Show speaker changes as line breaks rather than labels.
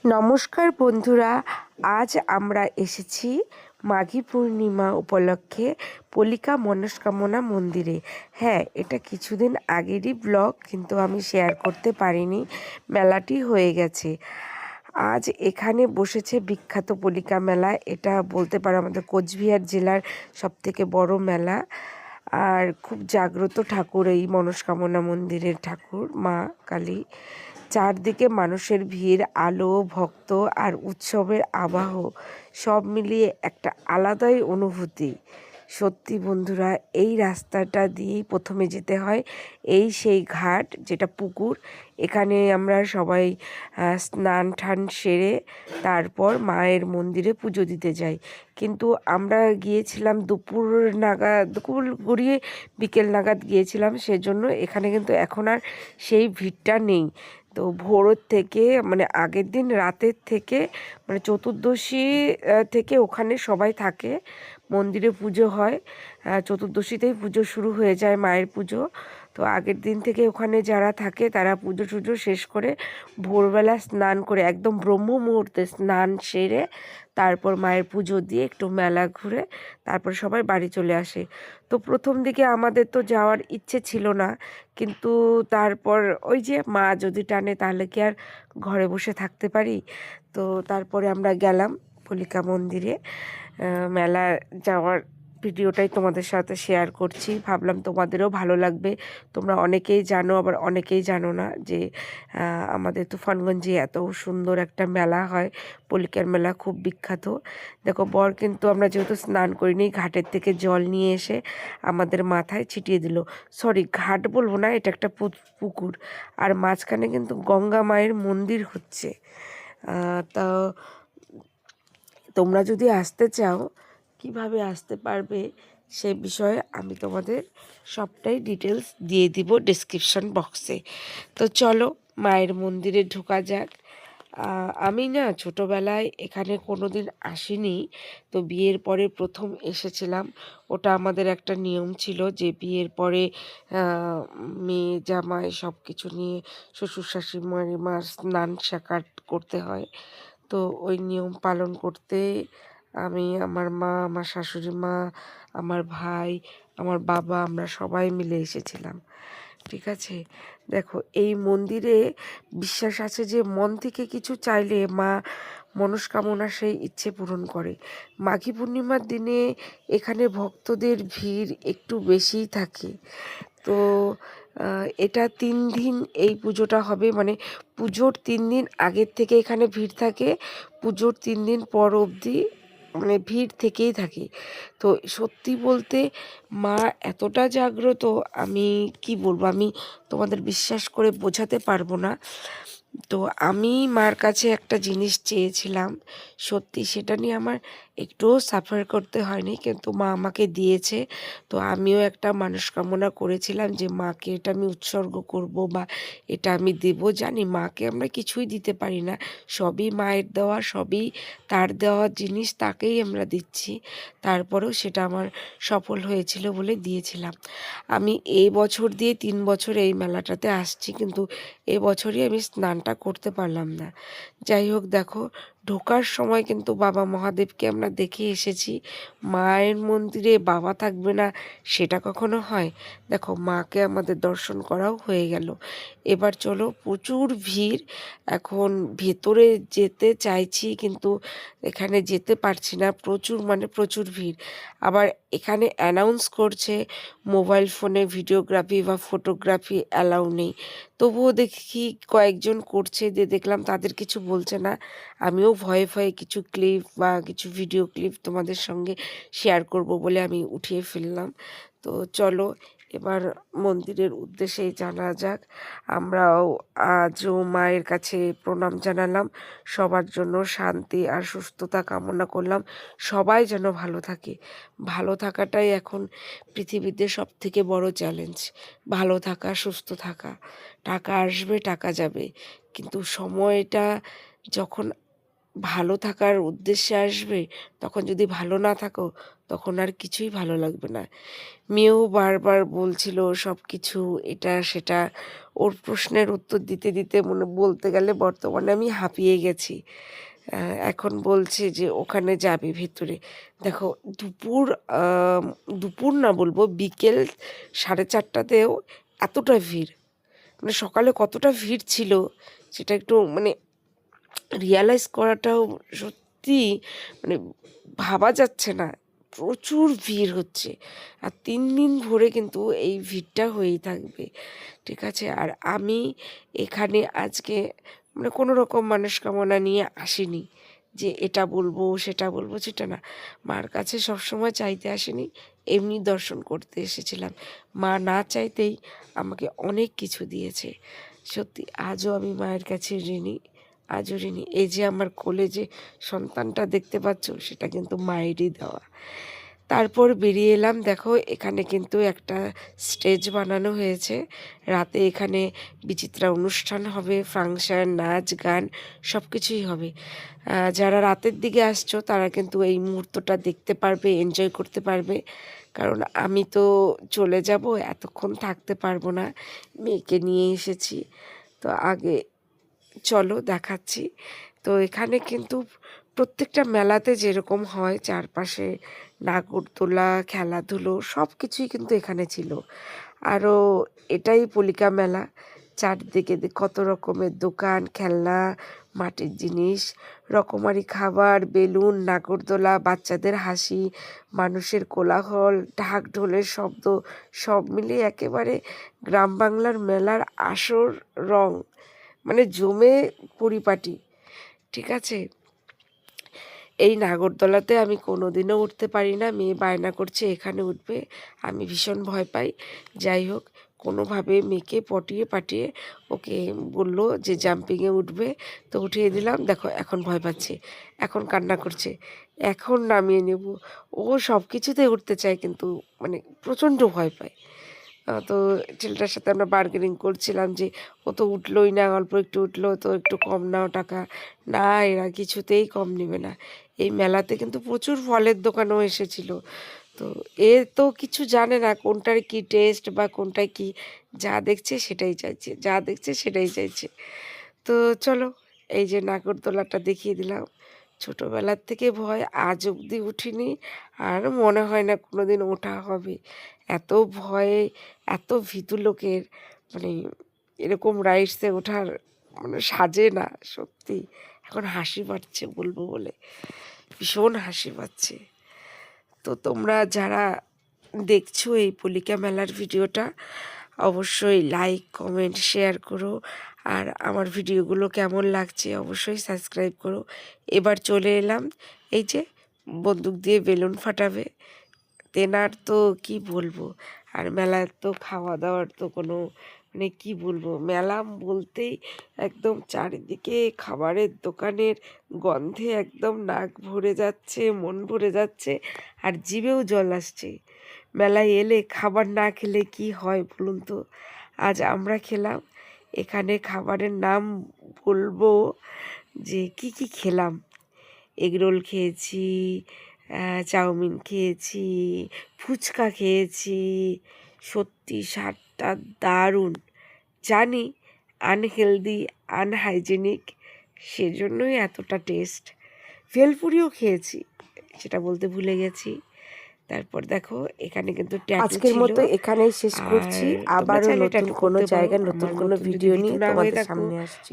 নমস্কার বন্ধুরা, আজ আমরা এসেছি মাঘী পূর্ণিমা উপলক্ষে পলিকা মনস্কামনা মন্দিরে। হ্যাঁ, এটা কিছুদিন আগেরই ব্লগ, কিন্তু আমি শেয়ার করতে পারিনি, মেলাটি হয়ে গেছে। আজ এখানে বসেছে বিখ্যাত পলিকা মেলা। এটা বলতে পারো আমাদের কোচবিহার জেলার সবথেকে বড় মেলা। আর খুব জাগ্রত ঠাকুর এই মনস্কামনা মন্দিরের ঠাকুর মা কালী। চারদিকে মানুষের ভিড়, আলো, ভক্ত আর উৎসবের আবহ সব মিলিয়ে একটা আলাদাই অনুভূতি। সত্যি বন্ধুরা, এই রাস্তাটা দিয়েই প্রথমে যেতে হয়। এই সেই ঘাট, যেটা পুকুর। এখানে আমরা সবাই স্নান টান সেরে তারপর মায়ের মন্দিরে পুজো দিতে যাই। কিন্তু আমরা গিয়েছিলাম দুপুর নাগাদ, দুপুর গড়িয়ে বিকেল নাগাদ গিয়েছিলাম, সেজন্য এখানে কিন্তু এখন আর সেই ভিড়টা নেই। তো ভোরের থেকে, মানে আগের দিন রাতের থেকে, মানে চতুর্দশী থেকে ওখানে সবাই থাকে, মন্দিরে পুজো হয়। চতুর্দশীতেই পুজো শুরু হয়ে যায়, মায়ের পুজো। তো আগের দিন থেকে ওখানে যারা থাকে তারা পুজো টুজো শেষ করে ভোরবেলা স্নান করে, একদম ব্রহ্ম মুহূর্তে স্নান সেরে তারপর মায়ের পুজো দিয়ে একটু মেলা ঘুরে তারপর সবাই বাড়ি চলে আসে। তো প্রথম দিকে আমাদের তো যাওয়ার ইচ্ছে ছিল না, কিন্তু তারপর ওই যে মা যদি টানে তাহলে কি আর ঘরে বসে থাকতে পারি। তো তারপরে আমরা গেলাম পলিকা মন্দিরে। মেলা যাওয়ার ভিডিওটাই তোমাদের সাথে শেয়ার করছি, ভাবলাম তোমাদেরও ভালো লাগবে। তোমরা অনেকেই জানো, আবার অনেকেই জানো না যে আমাদের তুফানগঞ্জে এত সুন্দর একটা মেলা হয়, পলিকার মেলা, খুব বিখ্যাত। দেখো, বর কিন্তু, আমরা যেহেতু স্নান করিনি, ঘাটের থেকে জল নিয়ে এসে আমাদের মাথায় ছিটিয়ে দিল। সরি, ঘাট বলবো না, এটা একটা পুকুর। আর মাঝখানে কিন্তু গঙ্গা মায়ের মন্দির হচ্ছে। তা তোমরা যদি আসতে চাও, কিভাবে আসতে পারবে সে বিষয়ে আমি তোমাদের সবটাই ডিটেলস দিয়ে দিব ডিসক্রিপশন বক্সে। তো চলো মায়ের মন্দিরে ঢোকা যাক। আমি না ছোটোবেলায় এখানে কোনো দিন আসিনি, তো বিয়ের পরে প্রথম এসেছিলাম। ওটা আমাদের একটা নিয়ম ছিল যে বিয়ের পরে মেয়ে জামাই সব কিছু নিয়ে শ্বশুর শাশুড়িমার স্নান সাকার করতে হয়। তো ওই নিয়ম পালন করতে আমি, আমার মা, আমার শাশুড়ি মা, আমার ভাই, আমার বাবা, আমরা সবাই মিলে এসেছিলাম। ঠিক আছে, দেখো এই মন্দিরে বিশ্বাস আছে যে মন থেকে কিছু চাইলে মা মনস্কামনা সেই ইচ্ছে পূরণ করে। মাঘী পূর্ণিমার দিনে এখানে ভক্তদের ভিড় একটু বেশিই থাকে। তো এটা 3 দিন এই পুজোটা হবে, মানে পুজোর 3 দিন আগের থেকে এখানে ভিড় থাকে, পুজোর 3 দিন পর অবধি মানে ভিড় থেকেই থাকে। তো সত্যি বলতে মা এতটা জাগ্রত, আমি কি বলবো, আমি তোমাদের বিশ্বাস করে বোঝাতে পারবো না। তো আমি মার কাছে একটা জিনিস চেয়েছিলাম, সত্যি সেটা নিয়ে আমার একটুও সাফার করতে হয়নি, কিন্তু মা আমাকে দিয়েছে। তো আমিও একটা মনস্কামনা করেছিলাম যে মাকে এটা আমি উৎসর্গ করব বা এটা আমি দেব। জানি মাকে আমরা কিছুই দিতে পারি না, সবই মায়ের দেওয়া, সবই তার দেওয়া জিনিস, তাকেই আমরা দিচ্ছি। তারপরেও সেটা আমার সফল হয়েছিল বলে দিয়েছিলাম। আমি এই বছর দিয়ে 3 বছর এই মেলাটাতে আসছি, কিন্তু এবছরই আমি স্নানটা করতে পারলাম না। যাই হোক, দেখো ঢোকার সময় কিন্তু বাবা মহাদেবকে আমরা দেখে এসেছি। মায়ের মন্দিরে বাবা থাকবে না, সেটা কখনো হয়? দেখো, মাকে আমাদের দর্শন করাও হয়ে গেল। এবার চলো, প্রচুর ভিড়, এখন ভেতরে যেতে চাইছি কিন্তু এখানে যেতে পারছি না, প্রচুর মানে প্রচুর ভিড়। আবার এখানে অ্যানাউন্স করছে মোবাইল ফোনে ভিডিওগ্রাফি বা ফটোগ্রাফি অ্যালাউ নেই। তবুও দেখি কয়েকজন করছে, যে দেখলাম তাদের কিছু বলছে না। আমিও ভয়ে ভয়ে কিছু ক্লিপ বা কিছু ভিডিও ক্লিপ তোমাদের সঙ্গে শেয়ার করব বলে আমি উঠিয়ে ফেললাম। তো চলো এবার মন্দিরের উদ্দেশ্যেই জানা যাক। আমরাও আজও মায়ের কাছে প্রণাম জানালাম, সবার জন্য শান্তি আর সুস্থতা কামনা করলাম, সবাই যেন ভালো থাকে। ভালো থাকাটাই এখন পৃথিবীতে সবথেকে বড় চ্যালেঞ্জ। ভালো থাকা, সুস্থ থাকা। টাকা আসবে, টাকা যাবে, কিন্তু সময়টা যখন ভালো থাকার উদ্দেশ্যে আসবে, তখন যদি ভালো না থাকো তখন আর কিছুই ভালো লাগবে না। মেয়েও বারবার বলছিল সব কিছু এটা সেটা, ওর প্রশ্নের উত্তর দিতে দিতে বলতে গেলে বর্তমানে আমি হাঁপিয়ে গেছি। এখন বলছে যে ওখানে যাবে ভেতরে। দেখো দুপুর দুপুর না বলবো, বিকেল 4:30টাতেও এতটা ভিড়, মানে সকালে কতটা ভিড় ছিল সেটা একটু রিয়ালাইজ করাটাও সত্যি মানে ভাবা যাচ্ছে না। প্রচুর ভিড় হচ্ছে, আর 3 দিন ধরে কিন্তু এই ভিড়টা হয়েই থাকবে, ঠিক আছে। আর আমি এখানে আজকে কোনো রকম মনস্কামনা নিয়ে আসিনি যে এটা বলবো সেটা বলবো, সেটা না। মার কাছে সবসময় চাইতে আসিনি, এমনি দর্শন করতে এসেছিলাম। মা না চাইতেই আমাকে অনেক কিছু দিয়েছে। সত্যি আজও আমি মায়ের কাছে ঋণী, আজও ঋণী। এই যে আমার কোলে যে সন্তানটা দেখতে পাচ্ছ, সেটা কিন্তু মায়েরই দেওয়া। তারপর বেরিয়ে এলাম, দেখো এখানে কিন্তু একটা স্টেজ বানানো হয়েছে। রাতে এখানে বিচিত্রা অনুষ্ঠান হবে, ফাংশন, নাচ গান সব কিছুই হবে। যারা রাতের দিকে আসছো তারা কিন্তু এই মুহূর্তটা দেখতে পারবে, এনজয় করতে পারবে। কারণ আমি তো চলে যাব, এতক্ষণ থাকতে পারবো না, মেয়েকে নিয়ে এসেছি। তো আগে চলো দেখাচ্ছি। তো এখানে কিন্তু প্রত্যেকটা মেলাতে যেরকম হয়, চারপাশে নাগরদোলা, খেলাধুলো সব কিছুই কিন্তু এখানে ছিল। আরও এটাই পলিকা মেলা, চারদিকে কত রকমের দোকান, খেলনা, মাটির জিনিস, রকমারি খাবার, বেলুন, নাগরদোলা, বাচ্চাদের হাসি, মানুষের কোলাহল, ঢাক ঢোলের শব্দ, সব মিলিয়ে একেবারে গ্রাম বাংলার মেলার আসল রং, জমে পরিপাটি, ঠিক আছে। এই নাগরদোলাতে আমি কোনোদিনও উঠতে পারি না, মেয়ে বায়না করছে এখানে উঠবে, আমি ভীষণ ভয় পাই। যাই হোক, কোনোভাবে মেয়েকে পটিয়ে পাটিয়ে ওকে বললো যে জাম্পিংয়ে উঠবে, তো উঠিয়ে দিলাম। দেখো এখন ভয় পাচ্ছে, এখন কান্না করছে, এখন নামিয়ে নেব। ও সব কিছুতে উঠতে চায় কিন্তু প্রচণ্ড ভয় পায়। তো ছেলেটার সাথে আমরা বার্গেনিং করছিলাম যে ও তো উঠলোই না, অল্প একটু উঠলো, তো একটু কম নাও টাকা। না, এরা কিছুতেই কম নেবে না। এই মেলাতে কিন্তু প্রচুর ফলের দোকানও এসেছিল। তো এ তো কিছু জানে না কোনটার কি টেস্ট বা কোনটায় কি, যা দেখছে সেটাই চাইছে, যা দেখছে সেটাই চাইছে। তো চলো, এই যে নাগরদোলাটা দেখিয়ে দিলাম। ছোটোবেলার থেকে ভয়, আজ অবধি উঠিনি, আর মনে হয় না কোনো দিন ওঠা হবে। এত ভয়ে, এত ভীতু লোকের এরকম রাইডসে ওঠার সাজে না সত্যি। এখন হাসি পাচ্ছে বলবো বলে, ভীষণ হাসি পাচ্ছে। তো তোমরা যারা দেখছো এই পলিকা মেলার ভিডিওটা, অবশ্যই লাইক, কমেন্ট, শেয়ার করো। আর আমার ভিডিওগুলো কেমন লাগছে অবশ্যই সাবস্ক্রাইব করো। এবার চলে এলাম, এই যে বন্দুক দিয়ে বেলুন ফাটাবে, তেনার তো কি বলবো। আর মেলার তো খাওয়া দাওয়ার তো কোনো কি বলবো, মেলা বলতেই একদম চারিদিকে খাবারের দোকানের গন্ধে একদম নাক ভরে যাচ্ছে, মন ভরে যাচ্ছে, আর জিভেও জল আসছে। মেলায় এলে খাবার না খেলে কি হয় বলুন তো। আজ আমরা খেলাম, এখানে খাবারের নাম বলবো যে কি কি খেলাম। এগরোল খেয়েছি, চাউমিন খেয়েছি, ফুচকা খেয়েছি, সত্যি স্বাদটা দারুণ। জানি আনহেলদি, আনহাইজেনিক, সেজন্যই এতটা টেস্ট। ভেলপুরিও খেয়েছি, সেটা বলতে ভুলে গেছি। তারপর দেখো এখানে কিন্তু
আজকের মতো এখানেই শেষ করছি। আবারও নতুন কোনো জায়গায় নতুন কোনো ভিডিও নিয়ে তোমাদের সামনে আসছি।